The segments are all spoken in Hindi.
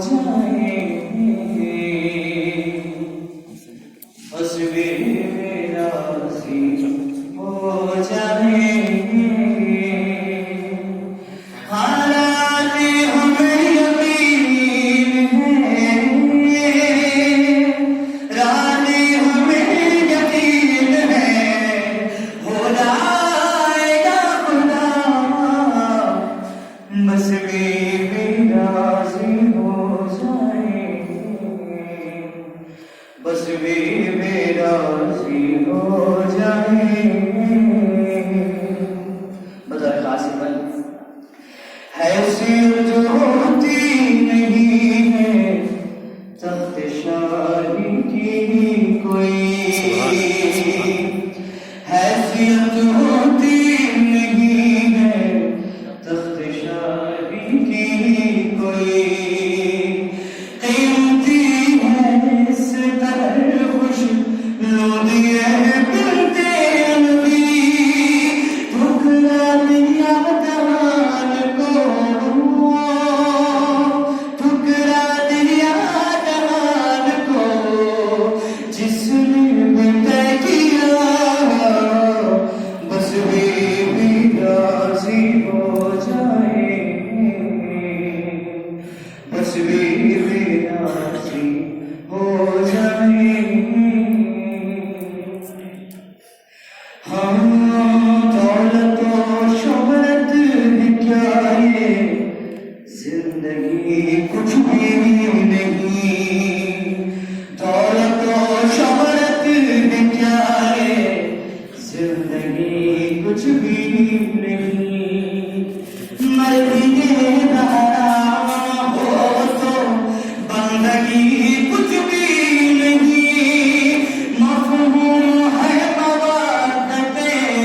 जाए, बस वे राजी हो जाए। हालात हमें यकीन है, राज़ी हमें यकीन है, हो जाएगा खुदा, बस वे राज़ी हो जाए, बस वे राज़ी हो जाए। बता कासिमन है सिर जो होती नहीं है तख्त शाही की कोई, हैसियत होती नहीं है तख्त शाही की कोई, कीमती है इस कदर खुश लोदिए बिनते नबी, ठुकरा दिया जहान को, ठुकरा दिया जहान को, जिसने तय किया, बस वे भी राज़ी हो जाए, बस वे भी राज़ी हो जाए। हाँ दौलत और शोहरत है क्या ये, जिंदगी कुछ भी नहीं, दौलत और शोहरत है क्या ये, जिंदगी कुछ भी नहीं, मर भी रहा हो तो बंदगी कुछ भी नहीं, मफ़हूम है मवादतें,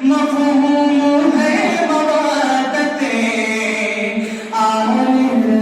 मफ़हूम है मवादतें, आले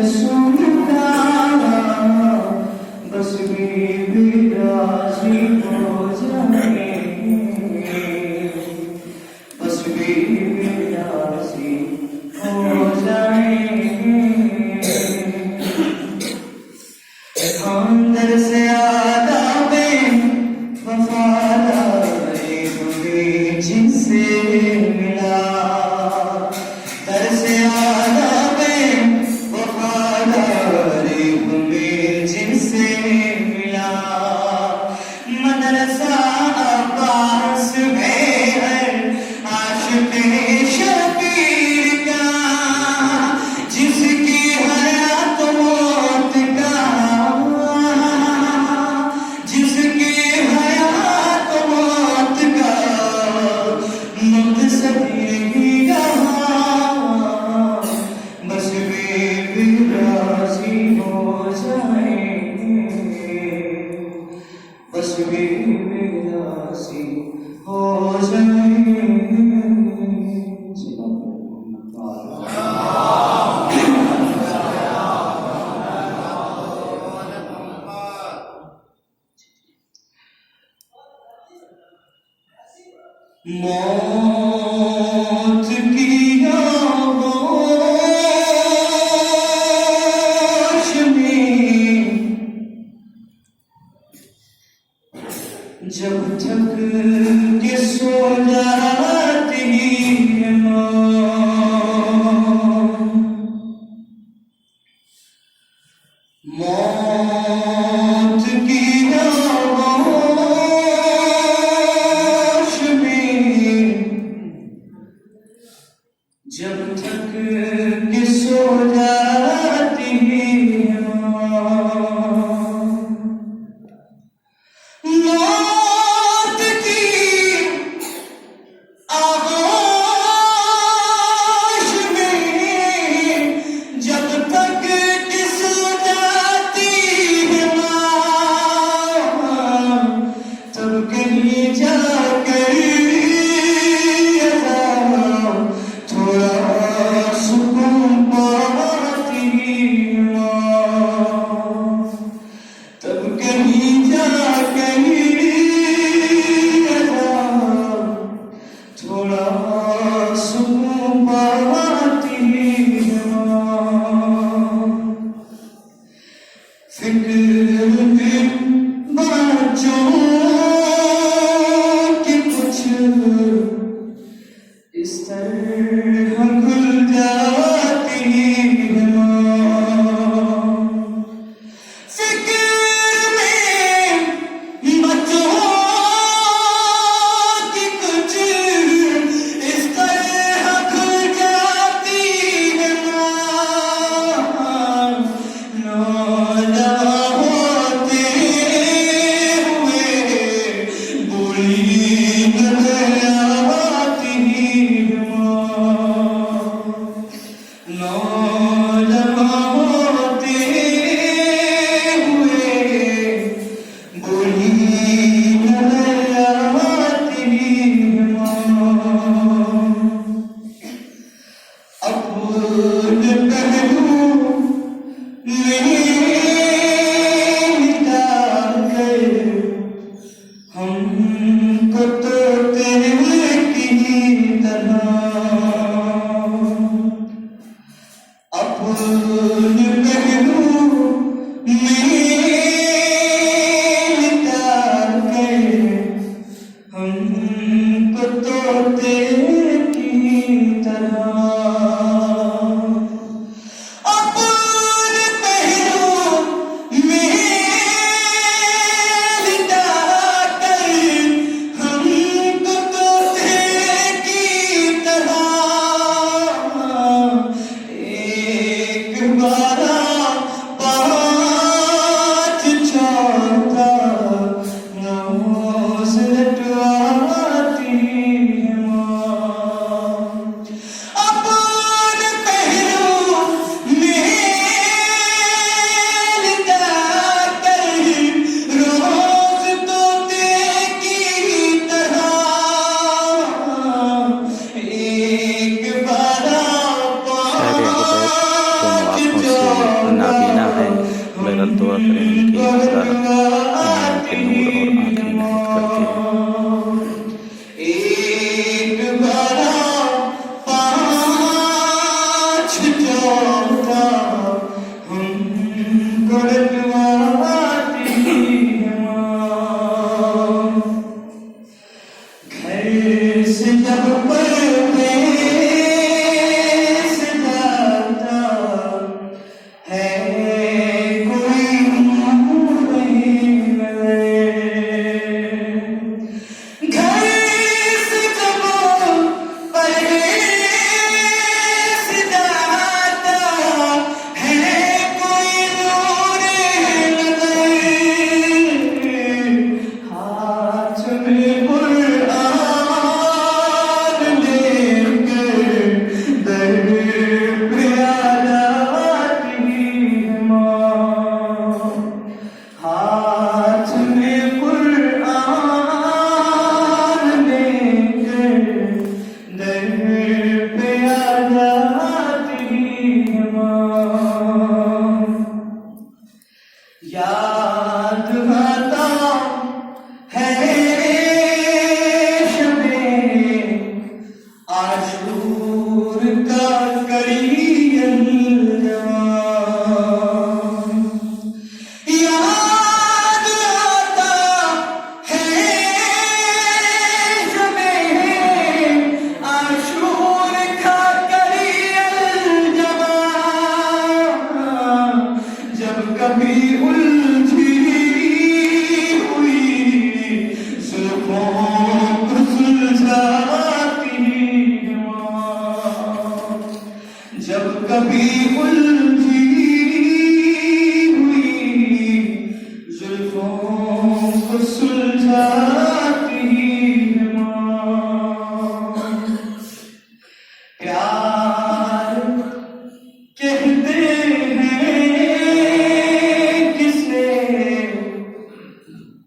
जवां होते हुए बूढ़ी नजर आती है माँ। अपने पहलू में मिटाकर हमको तो तेरे की तरह अपने पहलू में मिटाकर हमको तो तेरे की तरह नाबीना है, बहरहाल दुआ करें कि अल्लाह इनके नूर और आँखें इनायत करते हैं। एक बारा पाँच चौथा हमको रखवाती है माँ। घर से जब परदेस जाता है कोई मुँह नहीं मिले। घर से जब परदेस जाता है कोई नूर नजर। हाथ में कुरान लेकर दर पे आ जाती है माँ। हाथ में कुरान लेकर दर पे आ जाती है माँ। याद आता है शबे आशूर का करीम जवान। याद आता है शबे आशूर का करीम जवान। जब कभी उलझी हुई जुल्फों को सुलझाती है माँ। जब कभी उलझी हुई जुल्फों को सुलझाती है माँ। प्यार कहते हैं किसे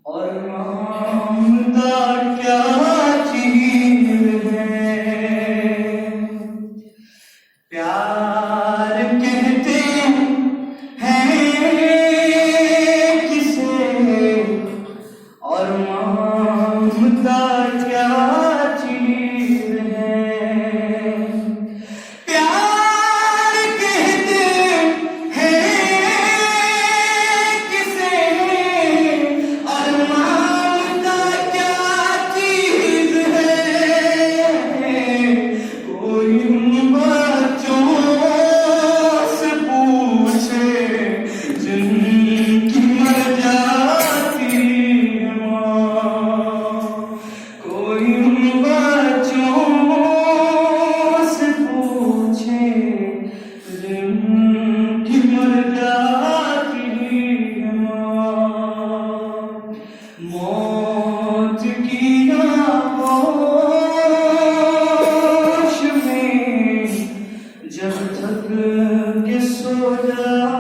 और मांगता क्या चीज है। प्यार कहते सो जा